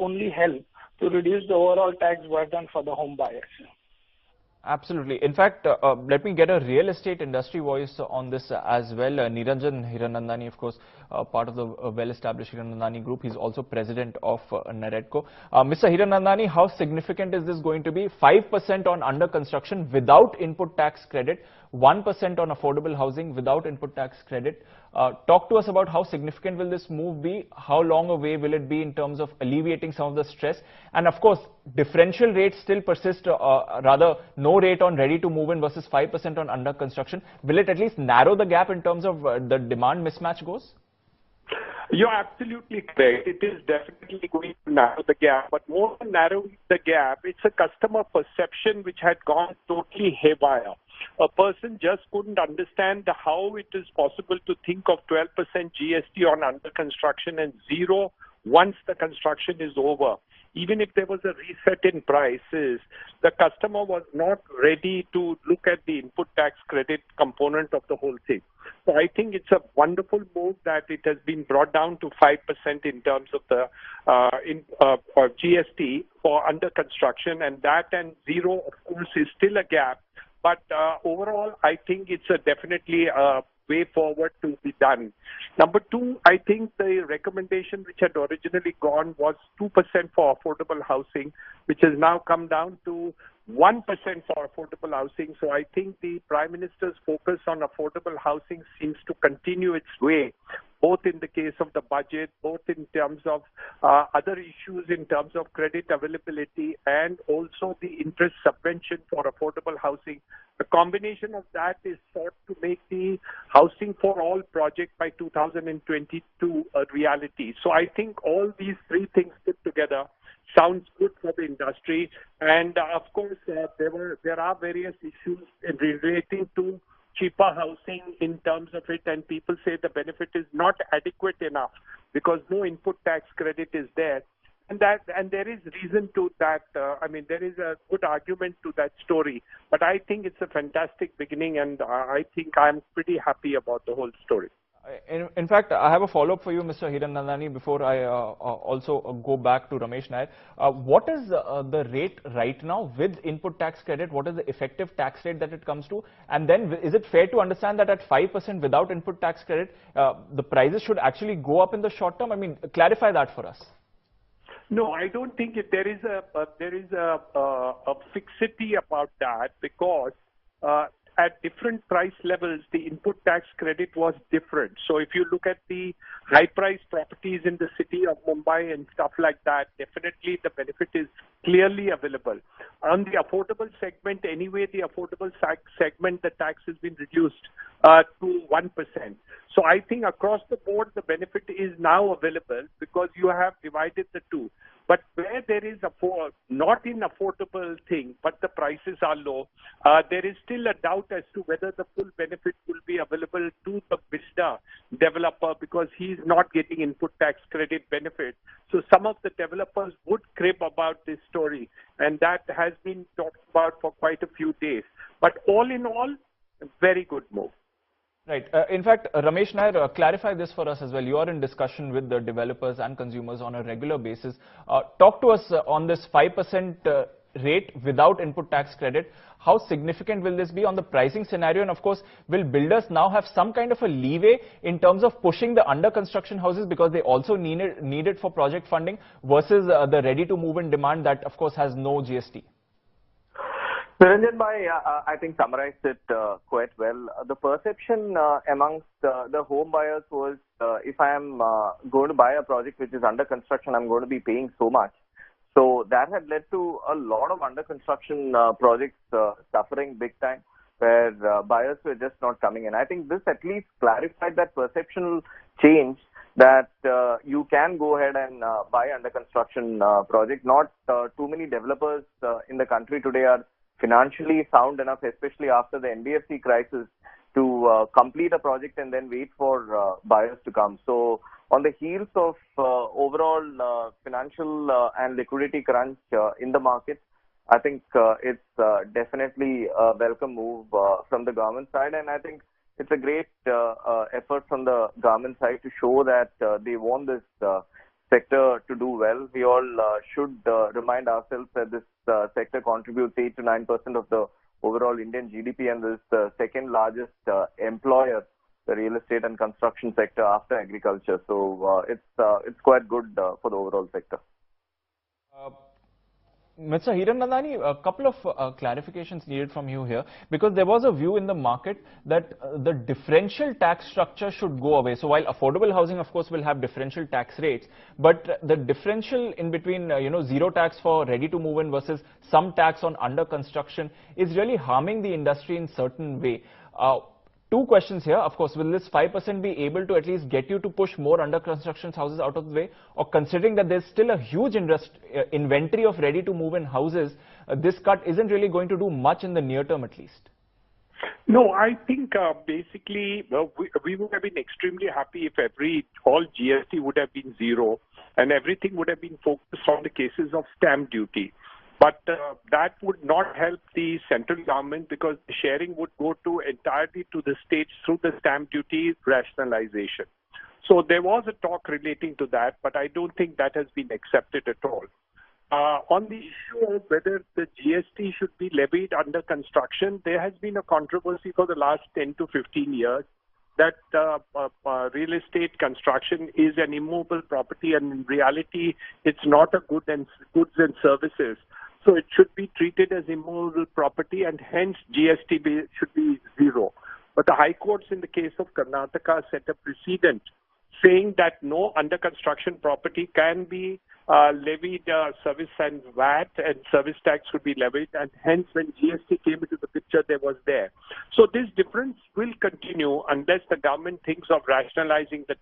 only help to reduce the overall tax burden for the home buyers. Absolutely. In fact, let me get a real estate industry voice on this as well. Niranjan Hiranandani, of course, part of the well-established Hiranandani group. He's also president of NAREDCO. Mr. Hiranandani, how significant is this going to be? 5% on under construction without input tax credit, 1% on affordable housing without input tax credit. Talk to us about how significant will this move be? How long away will it be in terms of alleviating some of the stress? And of course, differential rates still persist, rather no rate on ready to move in versus 5% on under construction. Will it at least narrow the gap in terms of the demand mismatch goes? You're absolutely correct. It is definitely going to narrow the gap, but more than narrowing the gap, it's a customer perception which had gone totally haywire. A person just couldn't understand how it is possible to think of 12% GST on under construction and zero once the construction is over. Even if there was a reset in prices, the customer was not ready to look at the input tax credit component of the whole thing. So I think it's a wonderful move that it has been brought down to 5% in terms of the GST for under construction, and that and zero, of course, is still a gap. But overall, I think it's definitely a way forward to be done. Number two, I think the recommendation which had originally gone was 2% for affordable housing, which has now come down to 1% for affordable housing. So I think the Prime Minister's focus on affordable housing seems to continue its way, both in the case of the budget, both in terms of other issues in terms of credit availability and also the interest subvention for affordable housing. The combination of that is sought to make the Housing for All project by 2022 a reality. So I think all these three things put together sounds good for the industry. And of course, there are various issues relating to cheaper housing in terms of it, and people say the benefit is not adequate enough because no input tax credit is there. And there is reason to that. There is a good argument to that story. But I think it's a fantastic beginning, and I think I'm pretty happy about the whole story. In fact, I have a follow-up for you, Mr. Hiranandani, before I also go back to Ramesh Nair. What is the rate right now with input tax credit? What is the effective tax rate that it comes to? And then is it fair to understand that at 5% without input tax credit, the prices should actually go up in the short term? I mean, clarify that for us. No, I don't think there is a fixity about that, because at different price levels, the input tax credit was different. So if you look at the high-priced properties in the city of Mumbai and stuff like that, definitely the benefit is clearly available. On the affordable segment, anyway, the affordable segment, the tax has been reduced to 1%. So I think across the board, the benefit is now available because you have divided the two. But where there is not an affordable thing, but the prices are low, there is still a doubt as to whether the full benefit will be available to the builder developer, because he is not getting input tax credit benefit. So some of the developers would crib about this story, and that has been talked about for quite a few days. But all in all, a very good move. Right. In fact, Ramesh Nair, clarify this for us as well. You are in discussion with the developers and consumers on a regular basis. Talk to us on this 5% rate without input tax credit. How significant will this be on the pricing scenario? And of course, will builders now have some kind of a leeway in terms of pushing the under construction houses because they also need it for project funding versus the ready to move in demand that of course has no GST? Niranjan Bhai, I think summarized it quite well. The perception amongst the home buyers was, if I am going to buy a project which is under construction, I'm going to be paying so much. So that had led to a lot of under construction projects suffering big time, where buyers were just not coming in. I think this at least clarified that perceptual change that you can go ahead and buy under construction project. Not too many developers in the country today are financially sound enough, especially after the NBFC crisis, to complete a project and then wait for buyers to come. So on the heels of overall financial and liquidity crunch in the market, I think it's definitely a welcome move from the government side, and I think it's a great effort from the government side to show that they want this sector to do well. We all should remind ourselves that this sector contributes 8 to 9% of the overall Indian GDP and is the second largest employer, the real estate and construction sector, after agriculture. So it's quite good for the overall sector. Mr. Hiranandani, a couple of clarifications needed from you here, because there was a view in the market that the differential tax structure should go away. So while affordable housing, of course, will have differential tax rates, but the differential in between, zero tax for ready to move in versus some tax on under construction is really harming the industry in certain way. Two questions here. Of course, will this 5% be able to at least get you to push more under construction houses out of the way? Or considering that there's still a huge inventory of ready to move in houses, this cut isn't really going to do much in the near term at least? No, I think basically we would have been extremely happy if all GST would have been zero and everything would have been focused on the cases of stamp duty. But that would not help the central government because the sharing would go entirely to the states through the stamp duty rationalization. So there was a talk relating to that, but I don't think that has been accepted at all. On the issue of whether the GST should be levied under construction, there has been a controversy for the last 10 to 15 years that real estate construction is an immovable property, and in reality, it's not a goods and services. So it should be treated as immovable property, and hence GST should be zero. But the High Courts in the case of Karnataka set a precedent saying that no under construction property can be levied service and VAT, and service tax would be levied, and hence when GST came into the picture, there was there. So this difference will continue unless the government thinks of rationalizing the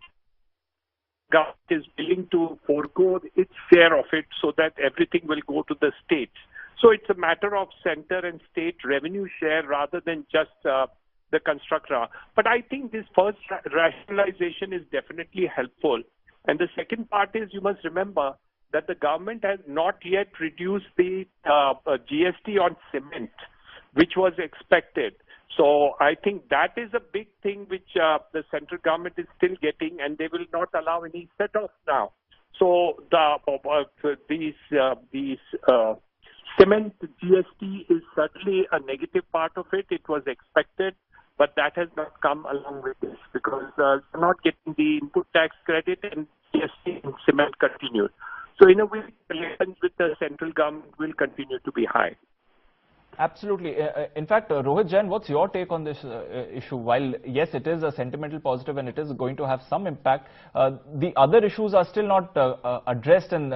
government is willing to forego its share of it so that everything will go to the states. So it's a matter of center and state revenue share rather than just the constructor. But I think this first rationalization is definitely helpful. And the second part is you must remember that the government has not yet reduced the GST on cement, which was expected. So I think that is a big thing which the central government is still getting, and they will not allow any set-off now. So these cement GST is certainly a negative part of it. It was expected, but that has not come along with this because they're not getting the input tax credit, and GST in cement continues. So in a way, the relations with the central government will continue to be high. Absolutely. In fact, Rohit Jain, what's your take on this issue? While, yes, it is a sentimental positive and it is going to have some impact, the other issues are still not addressed, and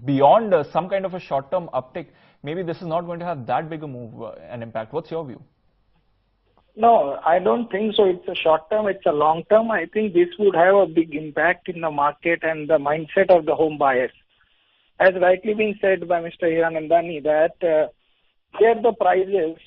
beyond some kind of a short-term uptick, maybe this is not going to have that big a move and impact. What's your view? No, I don't think so. It's a short term, it's a long term. I think this would have a big impact in the market and the mindset of the home buyers. As rightly been said by Mr. Hiranandani, that here the prices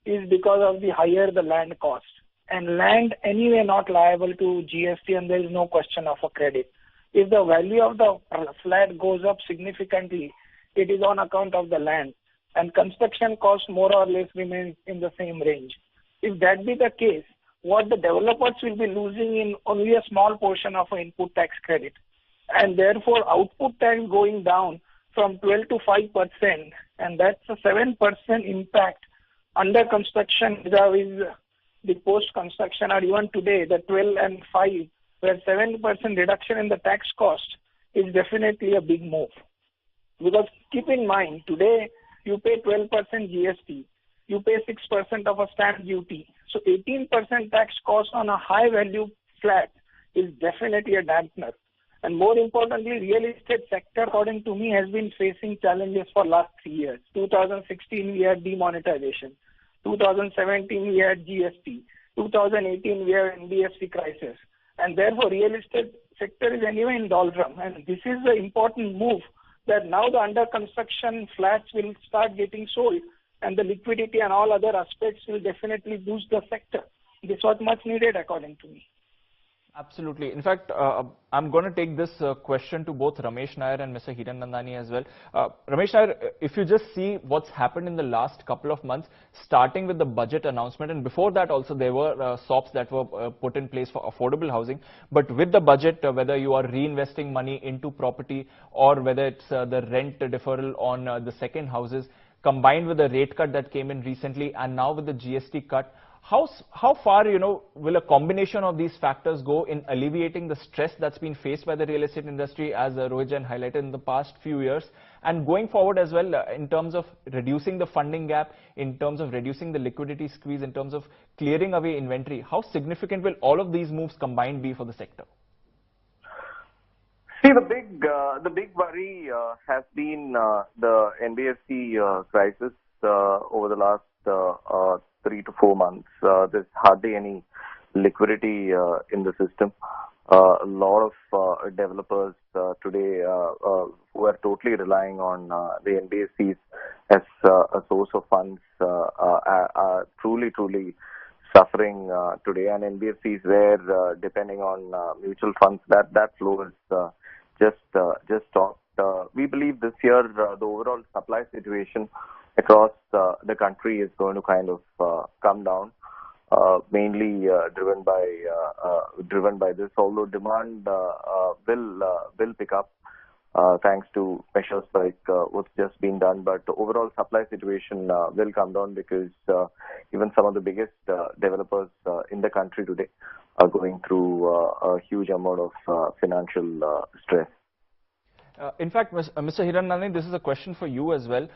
is because of the higher the land cost, and land anyway not liable to GST, and there is no question of a credit. If the value of the flat goes up significantly, it is on account of the land, and construction cost more or less remains in the same range. If that be the case, what the developers will be losing in only a small portion of an input tax credit, and therefore output tax going down from 12 to 5%, and that's a 7% impact under construction vis-a-vis the post-construction, or even today, the 12 and 5, where 7% reduction in the tax cost is definitely a big move. Because keep in mind, today you pay 12% GST, you pay 6% of a stamp duty. So 18% tax cost on a high value flat is definitely a dampener. And more importantly, real estate sector, according to me, has been facing challenges for last 3 years. 2016, we had demonetization. 2017, we had GST. 2018, we had NBFC crisis. And therefore, real estate sector is anyway in doldrum. And this is the important move that now the under construction flats will start getting sold, and the liquidity and all other aspects will definitely boost the sector. This was much needed, according to me. Absolutely. In fact, I'm going to take this question to both Ramesh Nair and Mr. Hiranandani as well. Ramesh Nair, if you just see what's happened in the last couple of months, starting with the budget announcement, and before that also there were SOPs that were put in place for affordable housing. But with the budget, whether you are reinvesting money into property or whether it's the rent deferral on the second houses, combined with the rate cut that came in recently, and now with the GST cut, how far, will a combination of these factors go in alleviating the stress that's been faced by the real estate industry, as Rohit Jain highlighted in the past few years, and going forward as well, in terms of reducing the funding gap, in terms of reducing the liquidity squeeze, in terms of clearing away inventory? How significant will all of these moves combined be for the sector? See, the big worry has been the NBFC crisis over the last 3 to 4 months. There's hardly any liquidity in the system. A lot of developers today who are totally relying on the NBFCs as a source of funds are truly suffering today. And NBFCs where depending on mutual funds, that flow is just stopped. We believe this year the overall supply situation across the country is going to kind of come down, mainly driven by this. Although demand will pick up thanks to measures like what's just been done, but the overall supply situation will come down because even some of the biggest developers in the country today are going through a huge amount of financial stress. In fact, Mr. Hiranandani, this is a question for you as well.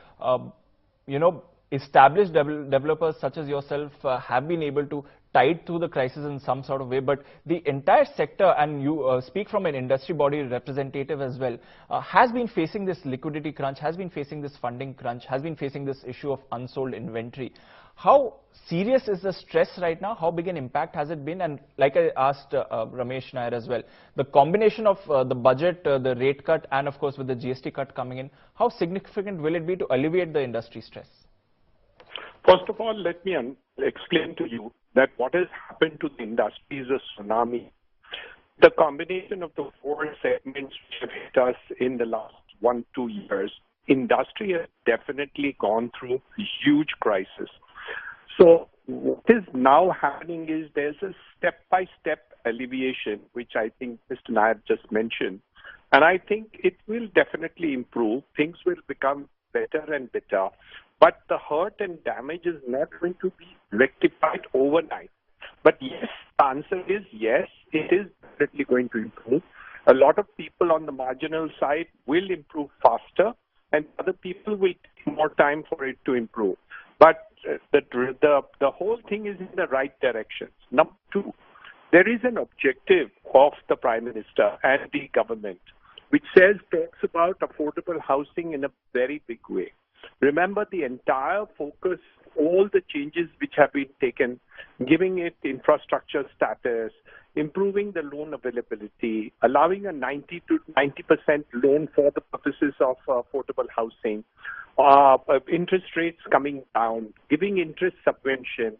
Established developers such as yourself have been able to tide through the crisis in some sort of way, but the entire sector, and you speak from an industry body representative as well, has been facing this liquidity crunch, has been facing this funding crunch, has been facing this issue of unsold inventory. How serious is the stress right now? How big an impact has it been? And like I asked Ramesh Nair as well, the combination of the budget, the rate cut, and of course with the GST cut coming in, how significant will it be to alleviate the industry stress? First of all, let me explain to you that what has happened to the industry is a tsunami. The combination of the four segments which have hit us in the last 1-2 years, industry has definitely gone through a huge crisis. So what is now happening is there's a step-by-step alleviation, which I think Mr. Nair just mentioned. And I think it will definitely improve. Things will become better and better. But the hurt and damage is not going to be rectified overnight. But yes, the answer is yes, it is definitely going to improve. A lot of people on the marginal side will improve faster, and other people will take more time for it to improve. But the whole thing is in the right direction. Number two, there is an objective of the Prime Minister and the government, which talks about affordable housing in a very big way. Remember, the entire focus, all the changes which have been taken, giving it infrastructure status, improving the loan availability, allowing a 90% loan for the purposes of affordable housing, interest rates coming down, giving interest subvention,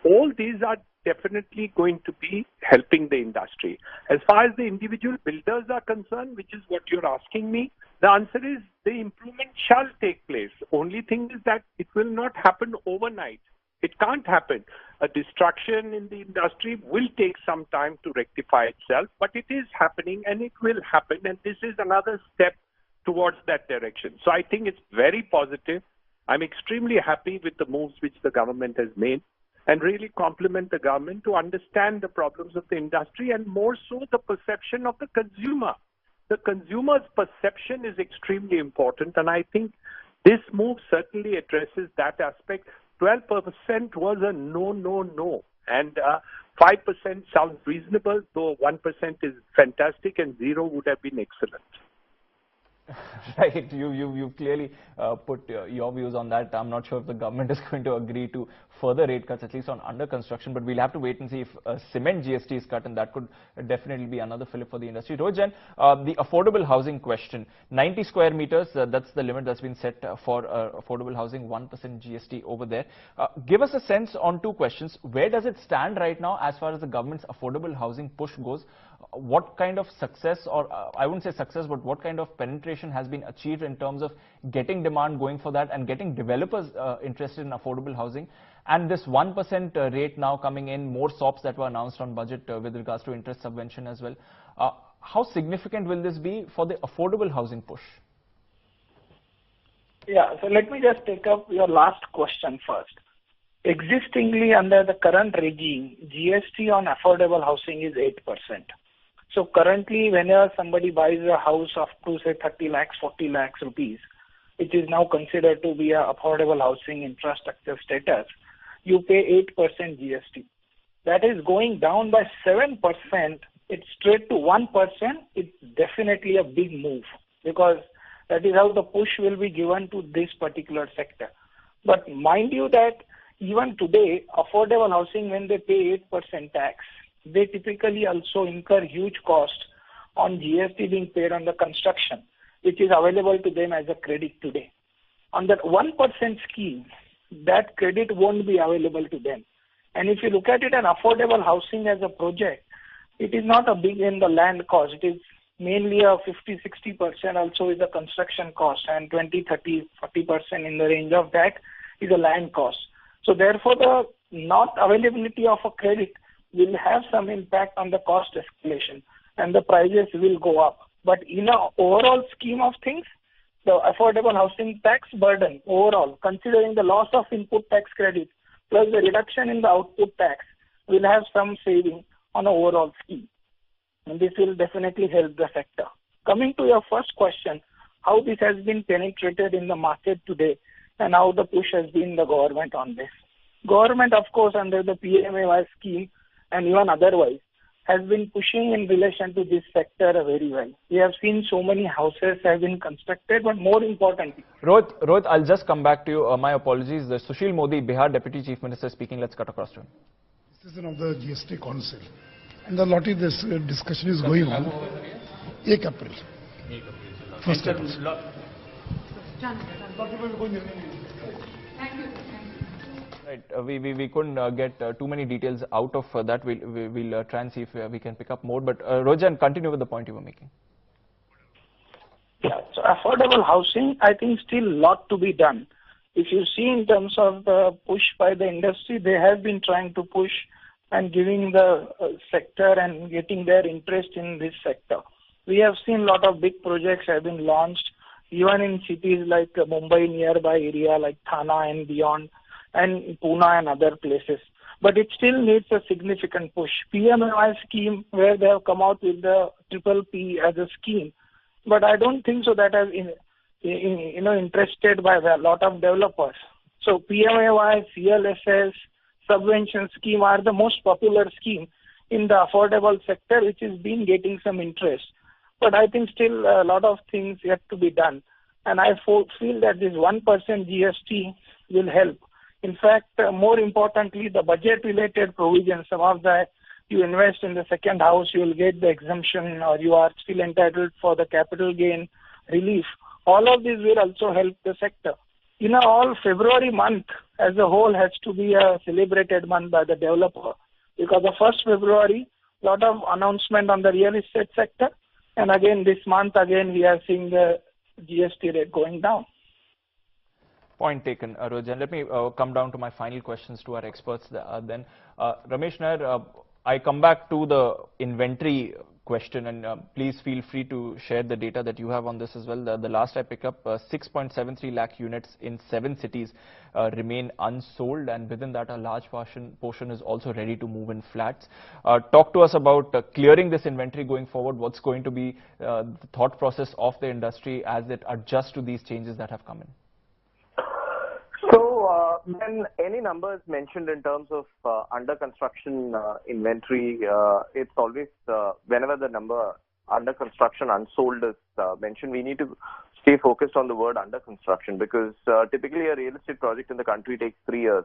all these are definitely going to be helping the industry. As far as the individual builders are concerned, which is what you're asking me, the answer is the improvement shall take place. Only thing is that it will not happen overnight. It can't happen. A destruction in the industry will take some time to rectify itself, but it is happening and it will happen, and this is another step towards that direction. So I think it's very positive. I'm extremely happy with the moves which the government has made, and really compliment the government to understand the problems of the industry and more so the perception of the consumer. The consumer's perception is extremely important, and I think this move certainly addresses that aspect. 12% was a no, and 5% sounds reasonable, though 1% is fantastic and 0 would have been excellent. Right, you clearly put your views on that. I'm not sure if the government is going to agree to further rate cuts, at least on under construction, but we'll have to wait and see if cement GST is cut, and that could definitely be another fillip for the industry. Rojan, the affordable housing question, 90 square meters, that's the limit that's been set for affordable housing, 1% GST over there. Give us a sense on two questions. Where does it stand right now as far as the government's affordable housing push goes? What kind of success, or I wouldn't say success, but what kind of penetration has been achieved in terms of getting demand going for that and getting developers interested in affordable housing? And this 1% rate now coming in, more SOPs that were announced on budget with regards to interest subvention as well. How significant will this be for the affordable housing push? Yeah, so let me just take up your last question first. Existingly, under the current regime, GST on affordable housing is 8%. So currently, whenever somebody buys a house of to say 30 lakhs, 40 lakhs rupees, which is now considered to be a affordable housing infrastructure status, you pay 8% GST. That is going down by 7%. It's straight to 1%. It's definitely a big move, because that is how the push will be given to this particular sector. But mind you that even today, affordable housing, when they pay 8% tax, they typically also incur huge cost on GST being paid on the construction, which is available to them as a credit today. On that 1% scheme, that credit won't be available to them. And if you look at it, an affordable housing as a project, it is not a big in the land cost. It is mainly a 50-60% also is the construction cost, and 20-30-40% in the range of that is a land cost. So therefore, the not availability of a credit will have some impact on the cost escalation, and the prices will go up. But in an overall scheme of things, the affordable housing tax burden overall, considering the loss of input tax credit plus the reduction in the output tax, will have some saving on an overall scheme. And this will definitely help the sector. Coming to your first question, how this has been penetrated in the market today and how the push has been the government on this. Government, of course, under the PMAY scheme and even otherwise, has been pushing in relation to this sector very well. We have seen so many houses have been constructed, but more importantly... Rohit, I'll just come back to you. My apologies. The Sushil Modi, Bihar Deputy Chief Minister speaking. Let's cut across to him. Decision of the GST Council. And a lot of this discussion is going on. 1 April. 1st April. Right, we couldn't get too many details out of that. We'll try and see if we can pick up more. But Rojan, continue with the point you were making. Yeah, so affordable housing, I think still a lot to be done. If you see in terms of the push by the industry, they have been trying to push and giving the sector and getting their interest in this sector. We have seen a lot of big projects have been launched, even in cities like Mumbai, nearby area like Thane and beyond, and Pune and other places. But it still needs a significant push. PMAY scheme, where they have come out with the Triple P as a scheme, but I don't think so that has interested by a lot of developers. So PMAY, CLSS, subvention scheme are the most popular scheme in the affordable sector, which is been getting some interest. But I think still a lot of things yet to be done. And I feel that this 1% GST will help. In fact, more importantly, the budget-related provisions, some of that you invest in the second house, you will get the exemption, or you are still entitled for the capital gain relief. All of this will also help the sector. All February month as a whole has to be a celebrated month by the developer, because the 1st February, a lot of announcement on the real estate sector, and again this month, again we are seeing the GST rate going down. Point taken, Rojan. Let me come down to my final questions to our experts then. Ramesh Nair, I come back to the inventory question, and please feel free to share the data that you have on this as well. The last I pick up, 6.73 lakh units in 7 cities remain unsold, and within that a large portion is also ready to move in flats. Talk to us about clearing this inventory going forward. What's going to be the thought process of the industry as it adjusts to these changes that have come in? So when any numbers mentioned in terms of under construction inventory, it's always whenever the number under construction, unsold is mentioned, we need to stay focused on the word under construction, because typically a real estate project in the country takes 3 years,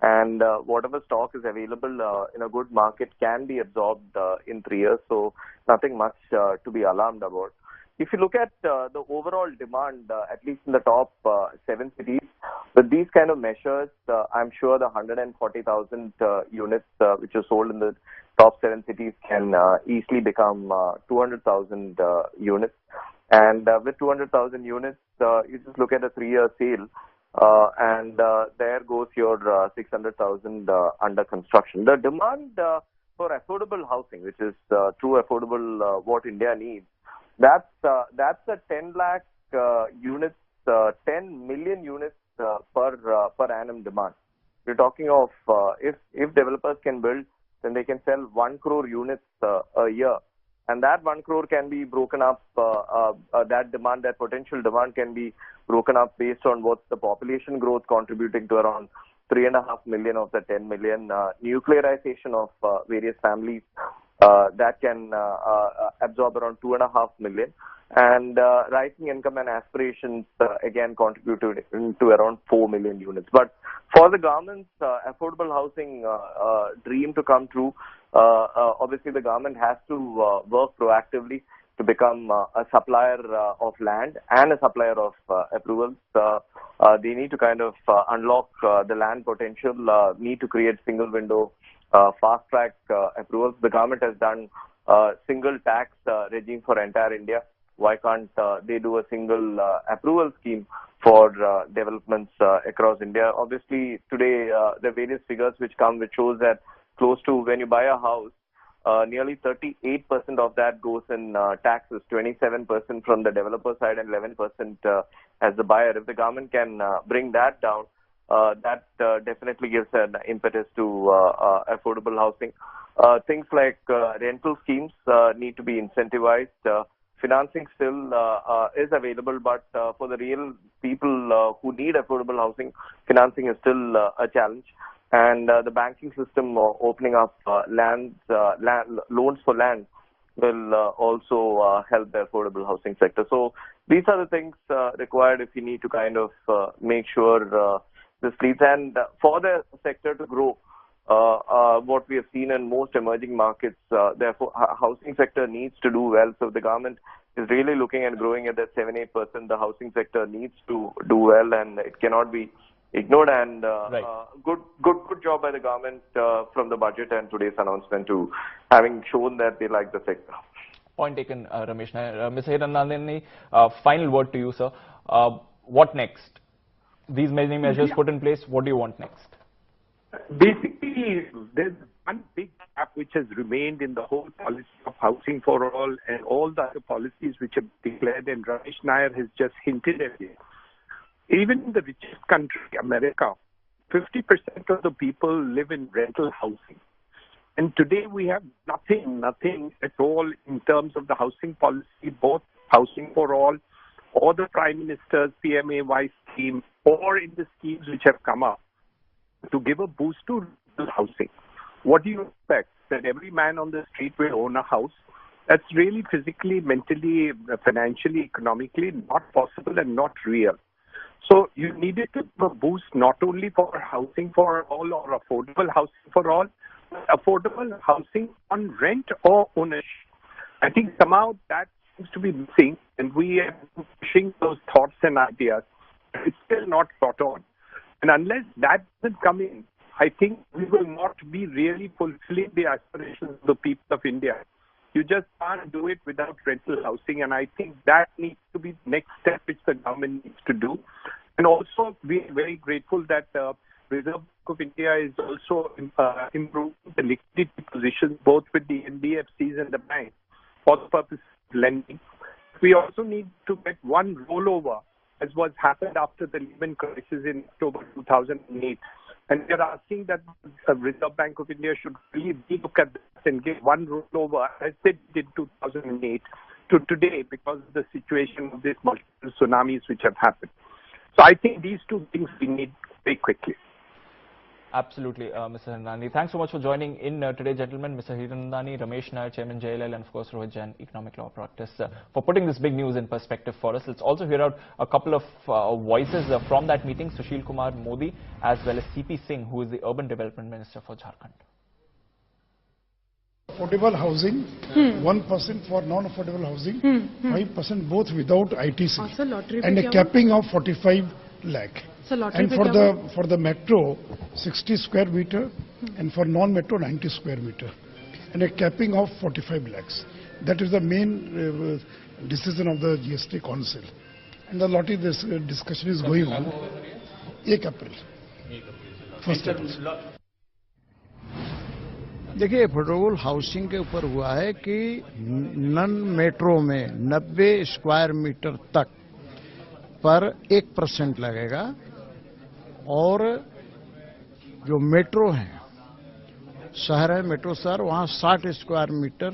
and whatever stock is available in a good market can be absorbed in 3 years. So nothing much to be alarmed about. If you look at the overall demand, at least in the top 7 cities, with these kind of measures, I'm sure the 140,000 units which are sold in the top 7 cities can easily become 200,000 units. And with 200,000 units, you just look at a 3-year sale, and there goes your 600,000 under construction. The demand for affordable housing, which is true affordable what India needs, that's a 10 lakh units, 10 million units per annum demand. We're talking of if developers can build, then they can sell 1 crore units a year, and that 1 crore can be broken up. That demand, that potential demand, can be broken up based on what's the population growth contributing to around 3.5 million of the 10 million, nuclearization of various families that can absorb around 2.5 million, and rising income and aspirations again contributed to around 4 million units. But for the government's affordable housing dream to come true, obviously the government has to work proactively to become a supplier of land and a supplier of approvals. They need to kind of unlock the land potential, need to create single window fast-track approvals. The government has done single tax regime for entire India. Why can't they do a single approval scheme for developments across India? Obviously, today there are various figures which shows that close to, when you buy a house, nearly 38% of that goes in taxes, 27% from the developer side and 11% as the buyer. If the government can bring that down, that definitely gives an impetus to affordable housing. Things like rental schemes need to be incentivized. Financing still is available, but for the real people who need affordable housing, financing is still a challenge. And the banking system opening up loans for land will also help the affordable housing sector. So these are the things required if you need to kind of make sure this leads. And for the sector to grow, what we have seen in most emerging markets, therefore, housing sector needs to do well. So if the government is really looking at growing at that 7-8%, the housing sector needs to do well, and it cannot be ignored. And good job by the government from the budget and today's announcement to having shown that they like the sector. Point taken, Ramesh. Mr. Hiranandani, final word to you, sir. What next? These many measures put in place, what do you want next? Basically, there's one big gap which has remained in the whole policy of housing for all and all the other policies which have declared, and Ramesh Nair has just hinted at it. Even in the richest country, America, 50% of the people live in rental housing. And today we have nothing at all in terms of the housing policy, both housing for all or the Prime Minister's PMAY scheme or in the schemes which have come up to give a boost to housing. What do you expect? That every man on the street will own a house? That's really physically, mentally, financially, economically not possible and not real. So you needed to give a boost not only for housing for all or affordable housing for all, but affordable housing on rent or ownership. I think somehow that seems to be missing, and we are pushing those thoughts and ideas. It's still not thought on. And unless that doesn't come in, I think we will not be really fulfilling the aspirations of the people of India. You just can't do it without rental housing, and I think that needs to be the next step which the government needs to do. And also, we are very grateful that Reserve Bank of India is also improving the liquidity positions both with the NBFCs and the banks for the purpose of lending. We also need to get one rollover, as was happened after the Lehman crisis in October 2008. And we are asking that the Reserve Bank of India should really look at this and give one rollover, as they did in 2008, to today because of the situation of these multiple tsunamis which have happened. So I think these two things we need very quickly. Absolutely, Mr. Hiranandani. Thanks so much for joining in today, gentlemen. Mr. Hiranandani, Ramesh Nair, Chairman JLL, and of course Rohit Jain, Economic Law Practice, for putting this big news in perspective for us. Let's also hear out a couple of voices from that meeting, Sushil Kumar Modi, as well as CP Singh, who is the Urban Development Minister for Jharkhand. Affordable housing, 1% for non-affordable housing, 5% both without ITC, and a capping of 45 lakh. And for the metro, 60 square meter, and for non-metro, 90 square meter, and a capping of 45 lakhs. That is the main decision of the GST Council. And a lot of this discussion is going on. 1 April. 1st April. देखिए, affordable housing के ऊपर हुआ है कि none metro में 90 square metre तक पर 1% लगेगा, और जो मेट्रो है, शहर है मेट्रो शहर, वहाँ 60 स्क्वायर मीटर